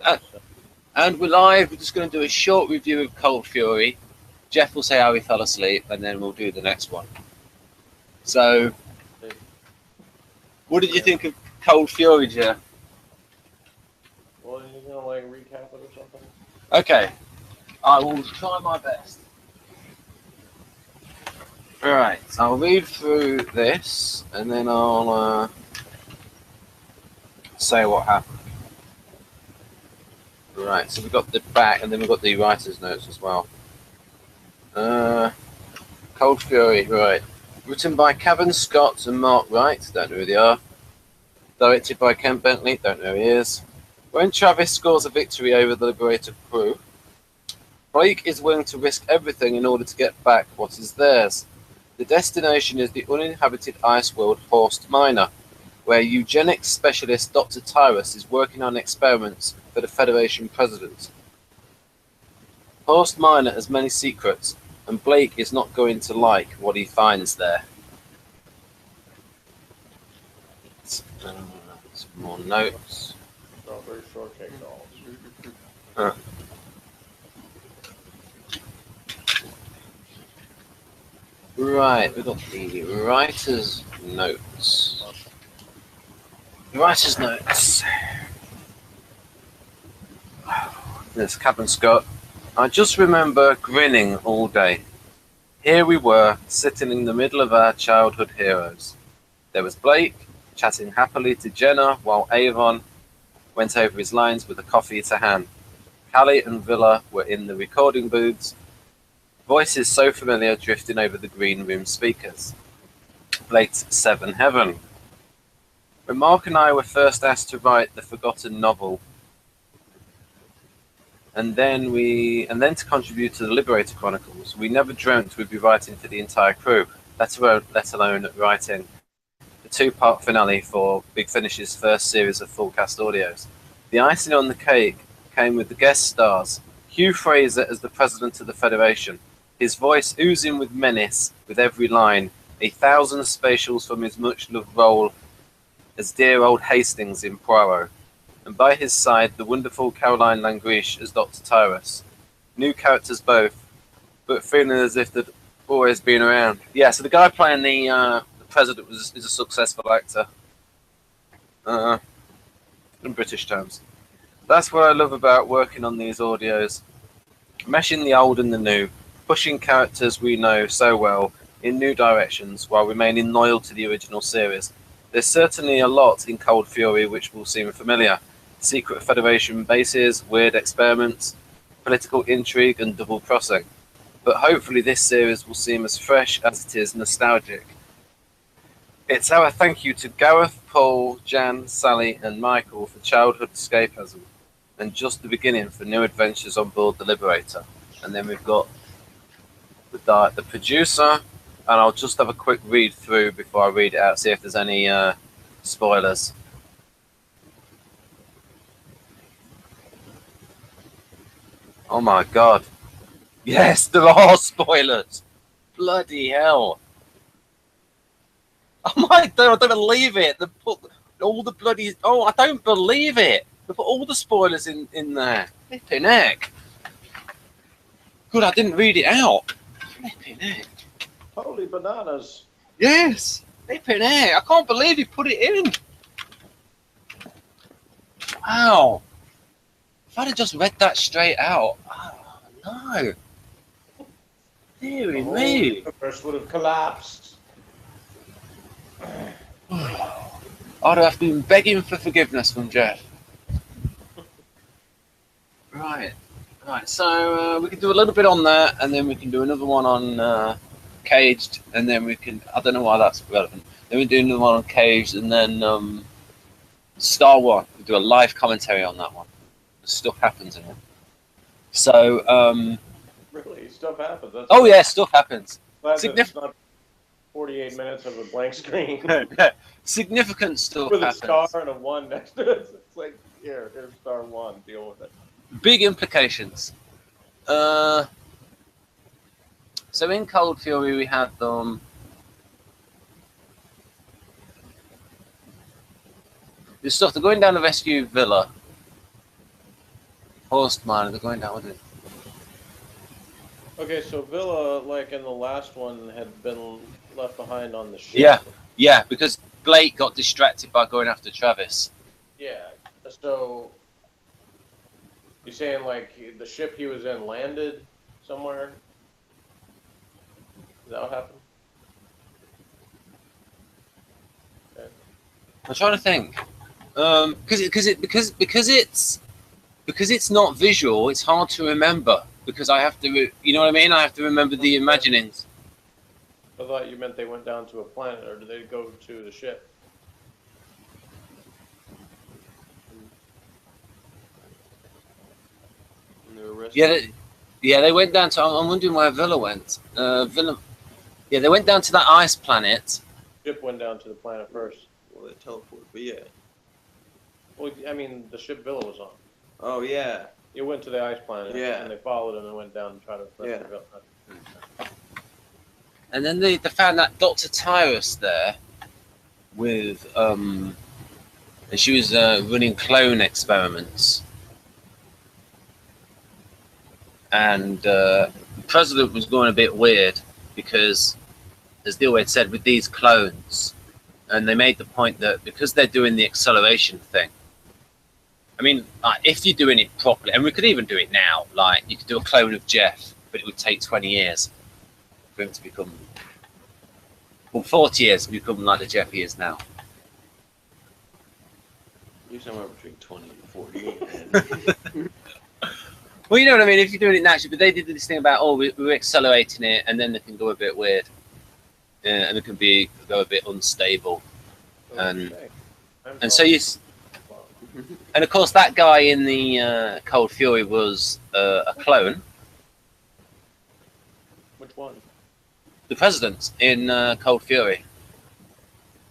Uh, and we're live. We're just going to do a short review of Cold Fury. Jeff will say how he fell asleep, and then we'll do the next one. So, what did you think of Cold Fury, Jeff? Well, are you gonna like recap it or something? Okay, I will try my best. Alright, so I'll read through this, and then I'll say what happened. Right, so we've got the back, and then we've got the writer's notes as well. Cold Fury, right. Written by Cavan Scott and Mark Wright, don't know who they are. Directed by Ken Bentley, don't know who he is. When Travis scores a victory over the Liberator crew, Blake is willing to risk everything in order to get back what is theirs. The destination is the uninhabited ice world Horst Minor, where eugenics specialist Dr. Tyrus is working on experiments for the Federation president. Horst Minor has many secrets, and Blake is not going to like what he finds there. Some more notes. Not very short cake dolls. Right, we've got the writer's notes. The writer's notes. There's Captain Scott. I just remember grinning all day. Here we were, sitting in the middle of our childhood heroes. There was Blake, chatting happily to Jenna, while Avon went over his lines with a coffee to hand. Callie and Villa were in the recording booths, voices so familiar drifting over the green room speakers. Blake's Seven Heaven. When Mark and I were first asked to write the forgotten novel, and then to contribute to the Liberator Chronicles, we never dreamt we'd be writing for the entire crew, let alone writing the two-part finale for Big Finish's first series of full cast audios. The icing on the cake came with the guest stars, Hugh Fraser as the president of the Federation, his voice oozing with menace with every line, 1,000 spatials from his much-loved role as dear old Hastings in Poirot, and by his side the wonderful Caroline Langrish as Dr. Tyrus. New characters both, but feeling as if they'd always been around. Yeah, so the guy playing the president is a successful actor. In British terms. That's what I love about working on these audios. Meshing the old and the new, pushing characters we know so well in new directions while remaining loyal to the original series. There's certainly a lot in Cold Fury which will seem familiar. Secret Federation bases, weird experiments, political intrigue and double crossing. But hopefully this series will seem as fresh as it is nostalgic. It's our thank you to Gareth, Paul, Jan, Sally and Michael for childhood escapism, and just the beginning for new adventures on board the Liberator. And then we've got the producer, and I'll just have a quick read through before I read it out, see if there's any spoilers. Oh my god. Yes, there are spoilers. Bloody hell. Oh my god, I don't believe it. They put all the bloody... Oh, I don't believe it. They put all the spoilers in there. Flipping heck. Good, I didn't read it out. Flipping heck. Holy bananas. Yes. Flipping heck. I can't believe you put it in. Wow. If I'd have just read that straight out. Oh, no. Deary me. The universe would have collapsed. I'd have been begging for forgiveness from Jeff. Right. So we can do a little bit on that, and then we can do another one on Caged, and then we can... I don't know why that's relevant. Then we do another one on Caged, and then Star Wars. We do a live commentary on that one. Stuff happens in it. So... Really? Stuff happens? That's yeah, stuff happens. It's not 48 minutes of a blank screen. Significant stuff with happens. A star and a 1 next to it. It's like, here's star 1, deal with it. Big implications. So in Cold Fury we had them... this stuff, they're going down to rescue Villa. Host miner, they're going down with it. Okay, so Villa, like in the last one, had been left behind on the ship. Yeah, yeah, because Blake got distracted by going after Travis. Yeah. So you're saying like the ship he was in landed somewhere? Is that what happened? Okay. I'm trying to think, because it's not visual, it's hard to remember. Because I have to, you know what I mean? I have to remember the imaginings. I thought you meant they went down to a planet, or did they go to the ship? And they were rescued? Yeah, they went down to. I'm wondering where Villa went. Yeah, they went down to that ice planet. Ship went down to the planet first. Well, they teleported, but yeah. Well, I mean, the ship Villa was on. Oh, yeah. It went to the ice planet, Yeah. and they followed him and went down to try to rescue Villa. And then they found that Dr. Tyrus there with and she was running clone experiments. And the president was going a bit weird because, as the always said, with these clones, and they made the point that because they're doing the acceleration thing, I mean, if you're doing it properly, and we could even do it now, like you could do a clone of Jeff, but it would take 20 years for him to become, well, 40 years to become like the Jeff he is now. You're somewhere between 20 and 40. Well, you know what I mean? If you're doing it naturally, but they did this thing about, oh, we're accelerating it, and then they can go a bit weird. And it can go a bit unstable. And so you... And of course, that guy in the Cold Fury was a clone. Which one? The president in Cold Fury.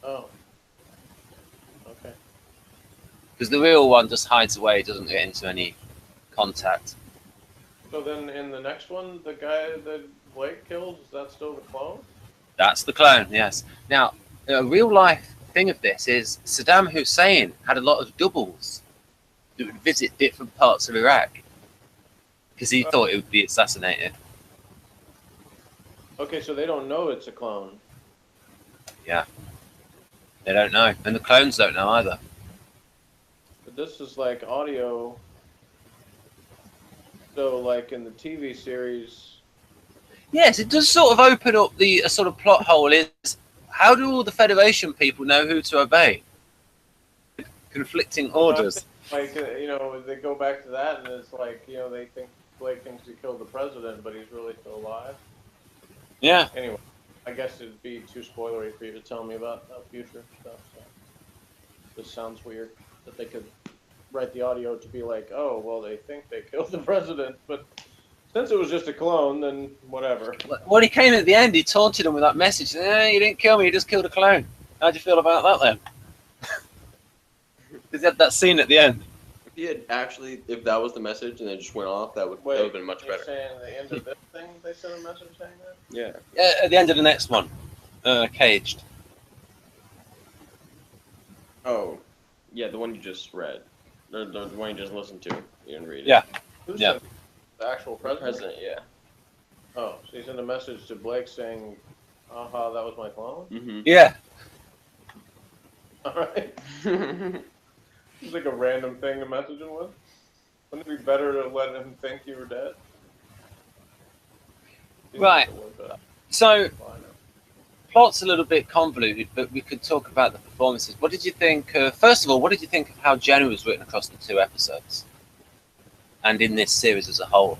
Oh. Okay. Because the real one just hides away, doesn't get into any contact. So then in the next one, the guy that Blake kills, is that still the clone? That's the clone, yes. Now, a real life thing of this is Saddam Hussein had a lot of doubles that would visit different parts of Iraq because he thought it would be assassinated. Okay, so they don't know it's a clone. Yeah. They don't know. And the clones don't know either. But this is like audio. So like in the TV series... Yes, it does sort of open up the sort of plot hole is, how do all the Federation people know who to obey? Conflicting orders. Like, you know, they go back to that and it's like, you know, they think Blake thinks he killed the president, but he's really still alive. Yeah. Anyway, I guess it'd be too spoilery for you to tell me about future stuff. So. This sounds weird that they could write the audio to be like, oh, well, they think they killed the president, but since it was just a clone, then whatever. When he came at the end, he taunted him with that message. You didn't kill me, you just killed a clone. How'd you feel about that then? Because he had that scene at the end. If he had actually, if that was the message and it just went off, that would have been much better. Saying at the end of this thing, they sent a message saying that? Yeah. Yeah, at the end of the next one. Caged. Oh, yeah, the one you just read. The one you just listened to. You didn't read it. Yeah. Who's Yeah. The actual president? Yeah. Oh, so he sent a message to Blake saying, aha, that was my clone? Mm-hmm. Yeah. Alright. It's like a random thing to message him with. Wouldn't it be better to let him think you were dead? Right. So, plot's a little bit convoluted, but we could talk about the performances. What did you think, first of all, what did you think of how Jenna was written across the two episodes? And in this series as a whole?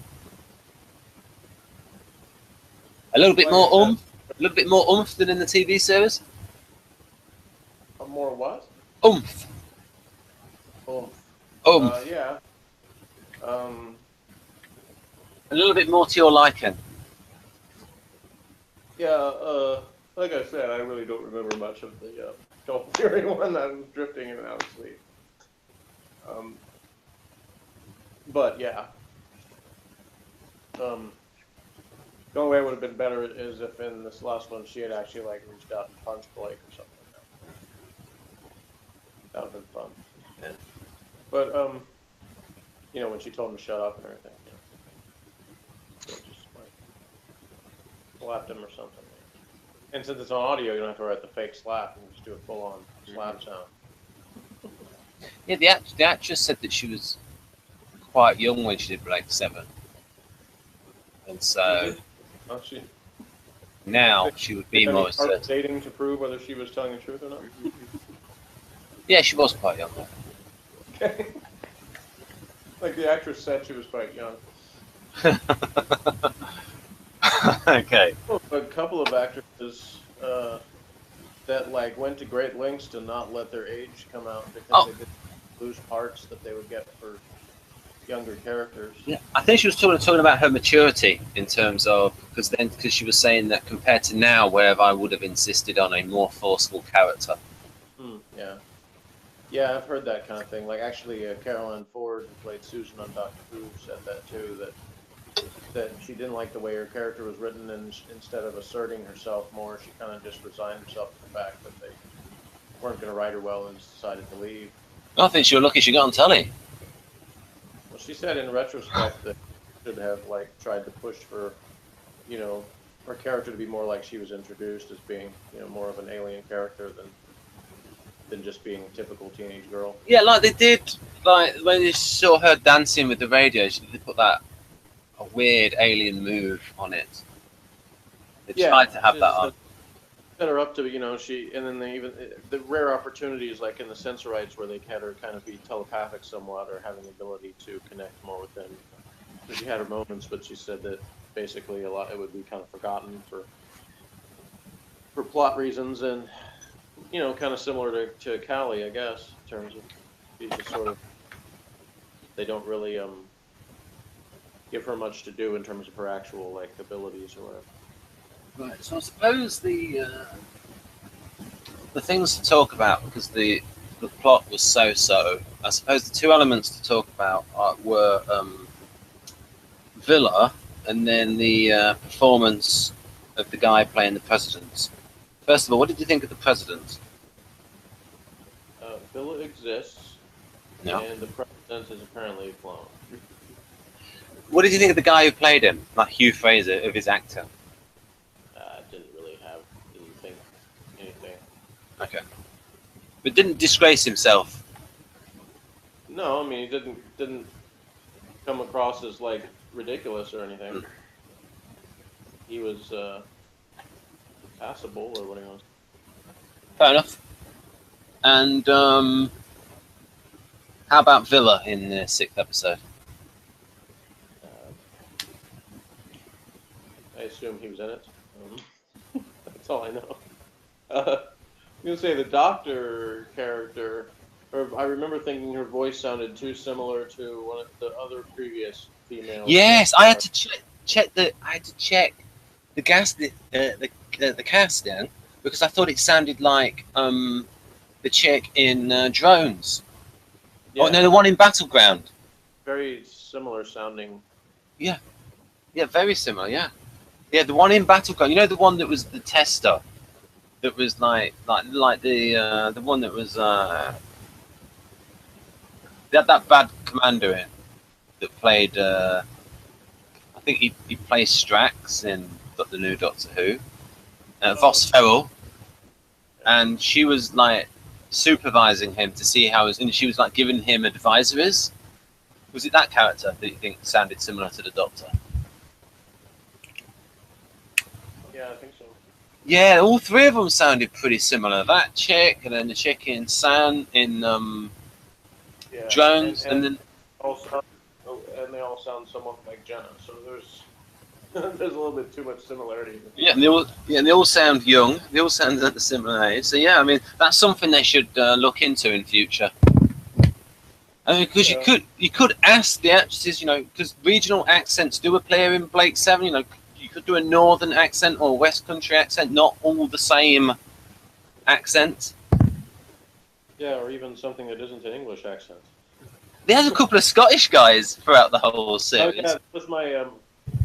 A little bit more oomph than in the TV series? More what? Oomph. Yeah. A little bit more to your liking. Yeah, like I said, I really don't remember much of the Cold Fury one. I was drifting in and out of sleep. But yeah. The only way it would have been better is if in this last one she had actually like reached out and punched Blake or something like that. That would have been fun. Yeah. But You know, when she told him to shut up and everything. You know. So just like slapped him or something. And since it's on audio, you don't have to write the fake slap. You can just do a full-on slap sound. Yeah, the actress said that she was quite young when she did Blake 7. And so Oh, she now she would be did more any start assertive. dating to prove whether she was telling the truth or not. Yeah, she was quite young. Okay. Like the actress said, she was quite young. Okay. A couple of actresses that like went to great lengths to not let their age come out because they didn't lose parts that they would get for younger characters. Yeah, I think she was talking about her maturity in terms of because she was saying that compared to now, where I would have insisted on a more forceful character. Yeah. Yeah, I've heard that kind of thing. Like, actually, Caroline Ford, who played Susan on Doctor Who, said that too. That she didn't like the way her character was written, and instead of asserting herself more, she kind of just resigned herself to the fact that they weren't going to write her well and just decided to leave. I think she was lucky she got on telly. Well, she said in retrospect that she should have like tried to push for, you know, her character to be more like she was introduced as being, you know, more of an alien character than just being a typical teenage girl. Yeah, like they did, like when you saw her dancing with the radio, they put that a weird alien move on it. They tried to have that on. Set her up to, you know, and then they even the rare opportunities like in the Sensorites where they had her kind of be telepathic somewhat or having the ability to connect more with them. So she had her moments, but she said that basically a lot it would be kind of forgotten for plot reasons and. You know, kind of similar to Callie, I guess, in terms of she's just sort of they don't really give her much to do in terms of her actual like abilities or whatever. Right. So I suppose the things to talk about because the plot was so. I suppose the two elements to talk about were Villa and then the performance of the guy playing the president. First of all, what did you think of the president? Villa exists, and the president is apparently a clone. What did you think of the guy who played him, like Hugh Fraser, of his actor? Didn't think anything. Okay. But didn't disgrace himself. No, I mean he didn't come across as like ridiculous or anything. He was passable or what he was. Fair enough. And how about Villa in the 6th episode? I assume he was in it. That's all I know. I'm gonna say the doctor character. Or I remember thinking her voice sounded too similar to one of the other previous females. Yes, I had to check the casting because I thought it sounded like the chick in Drones. Yeah. Oh no, the one in Battleground. Very similar sounding. Yeah, very similar. Yeah, the one in Battleground. You know the one that was the tester, that was like the one that was they had that bad commander in that played. I think he plays Strax in the new Doctor Who. Voss Ferrell, and she was like supervising him to see how and she was like giving him advisories. Was it that character that you think sounded similar to the Doctor? Yeah, I think so. Yeah, all three of them sounded pretty similar. That chick, and then the chick in San in Drones, and then they all sound somewhat like Jenna. So there's there's a little bit too much similarity. Yeah, and they all sound young. They all sound at the similar age. So yeah, I mean that's something they should look into in future. I mean, because you could ask the actresses, you know, because regional accents do appear in Blake 7. You know, you could do a northern accent or West Country accent, not all the same accent. Yeah, or even something that isn't an English accent. They had a couple of Scottish guys throughout the whole series. Oh, yeah, that was my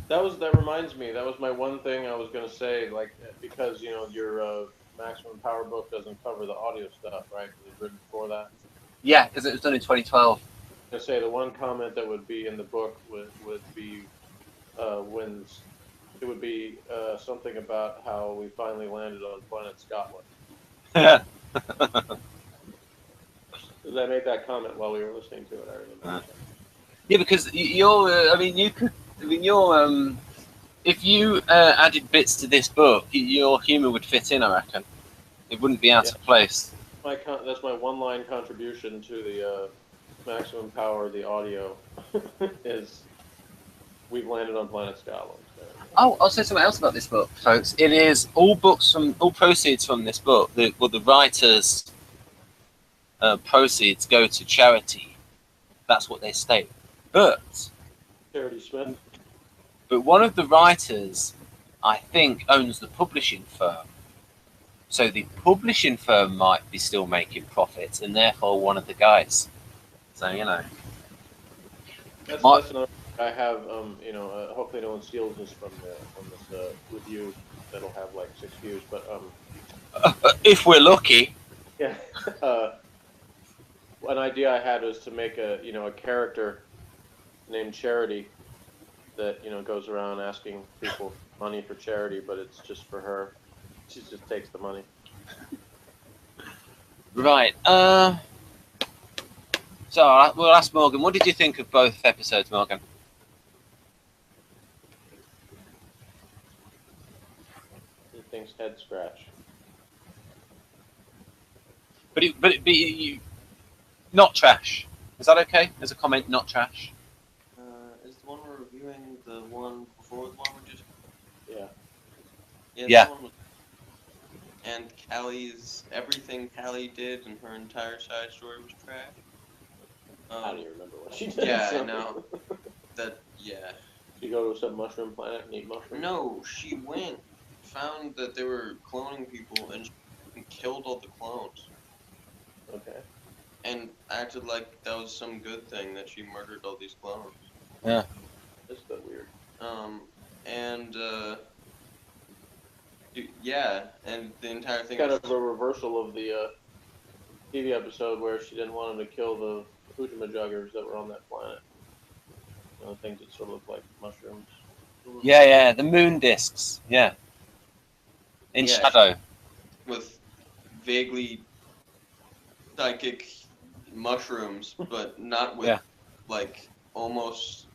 that reminds me. That was my one thing I was gonna say. Like because you know your Maximum Power book doesn't cover the audio stuff, right? It was written before that. Yeah, because it was done in 2012. I say the one comment that would be in the book would be when it would be something about how we finally landed on planet Scotland. Yeah. Because I made that comment while we were listening to it. I remember. Yeah, because you're. I mean, you could. I mean, you're. If you added bits to this book, your humour would fit in. I reckon. It wouldn't be out of place. That's my one-line contribution to the maximum power. The audio is we've landed on planet Scotland. Oh, I'll say something else about this book, folks. It is all proceeds from this book. The writers' proceeds go to charity. That's what they state. But Charity Smith. But one of the writers, I think, owns the publishing firm. So the publishing firm might be still making profits, and therefore one of the guys. So, you know. That's another. I have, hopefully no one steals this from this review that'll have like 6 views. But if we're lucky. Yeah. An idea I had was to make a character named Charity that goes around asking people money for charity, but it's just for her. She just takes the money. Right. So we'll ask Morgan. What did you think of both episodes, Morgan? He thinks head scratch. But you not trash. Is that okay? As a comment, not trash. Is the one we're reviewing the one before the one we just? Yeah. Yeah. That one was... And Callie's everything Callie did and her entire side story was trash. I don't even remember what she did. Yeah, I know. Yeah. She go to some mushroom planet and eat mushrooms? No, she found that they were cloning people and killed all the clones. Okay. And acted like that was some good thing that she murdered all these clones. Yeah. That's a bit weird. Yeah, and the entire thing Kind of a reversal of the TV episode where she didn't want him to kill the Fujima-juggers that were on that planet. Things that sort of look like mushrooms. Yeah, the moon discs. Yeah. In shadow. With vaguely psychic mushrooms, but not with like almost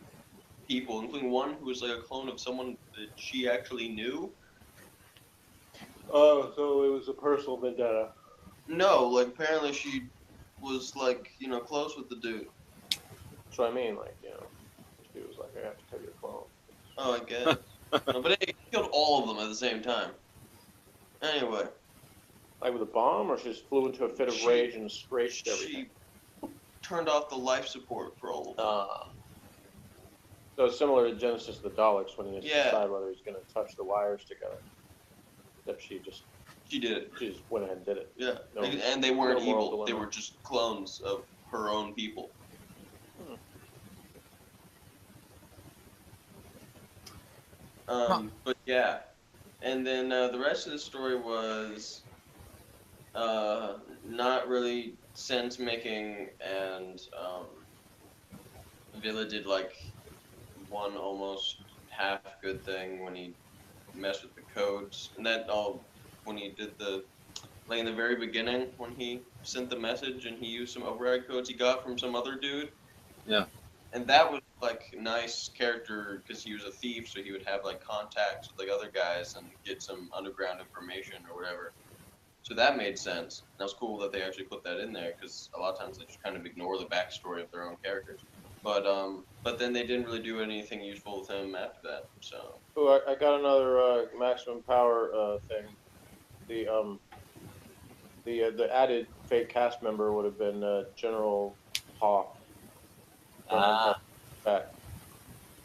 people, including one who was like a clone of someone that she actually knew. Oh, so it was a personal vendetta. No, like apparently she was like, close with the dude. That's what I mean, like, she was like, I have to kill your clone. Oh, I guess. No, but it killed all of them at the same time. Anyway. Like with a bomb, or she just flew into a fit of rage and scratched everything? She turned off the life support for all of them. So it's similar to Genesis of the Daleks when he has to decide whether he's going to touch the wires together. Except she did it. She just went ahead and did it. Yeah, and they weren't evil. They were just clones of her own people. But yeah, and then the rest of the story was not really sense making, and Villa did like one almost half good thing when he messed with the codes, and that all when he did in the very beginning when he sent the message and he used some override codes he got from some other dude. Yeah. And that was like nice character because he was a thief, so he would have like contacts with like other guys and get some underground information or whatever. So that made sense. That was cool that they actually put that in there because a lot of times they just kind of ignore the backstory of their own characters. But then they didn't really do anything useful with him after that. So. Oh, I got another maximum power thing. The added fake cast member would have been General Hawk.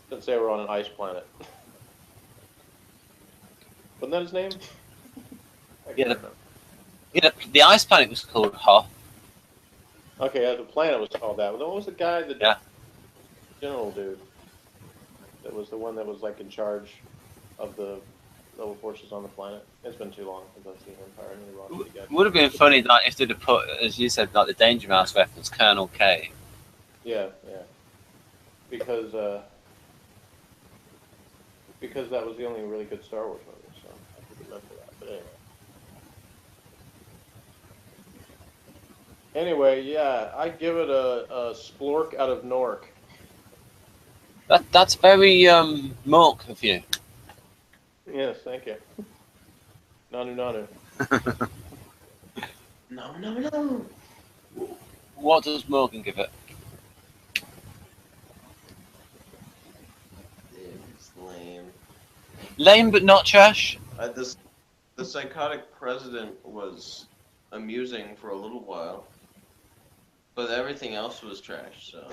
Since they were on an ice planet. Wasn't that his name? The ice planet was called Hoth. Okay, the planet was called that. What was the guy, the general dude? That was the one that was like in charge of the level forces on the planet. It's been too long since I've seen Empire. It would have been funny that if they'd have put, as you said, like the Danger Mouse reference, Colonel K. Yeah, yeah. Because that was the only really good Star Wars movie, so I could remember that. But anyway, yeah, I give it a splork out of Nork. That's very Mark of you. Yes, thank you. Nanu nanu. No, no, no. What does Morgan give it? It's lame. Lame but not trash. The psychotic president was amusing for a little while, but everything else was trash. So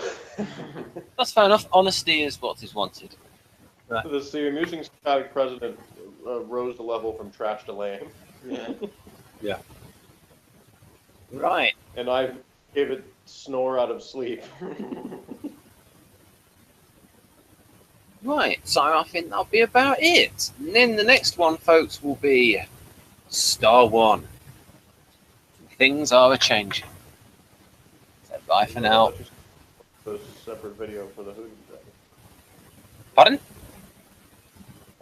That's fair enough. Honesty is what is wanted. The amusing static president rose the level from trash to lame. yeah. Right. And I gave it snore out of sleep. Right. So I think that'll be about it. And then the next one, folks, will be Star One. Things are a changing. So bye for now. A separate video for the Hoodoo thing. Pardon?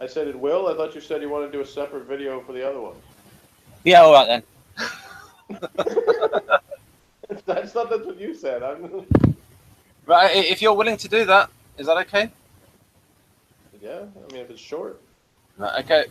I said it will. I thought you said you wanted to do a separate video for the other one. Yeah. All right then. That's what you said. Right. If you're willing to do that, is that okay? Yeah. I mean, if it's short. Right. Okay.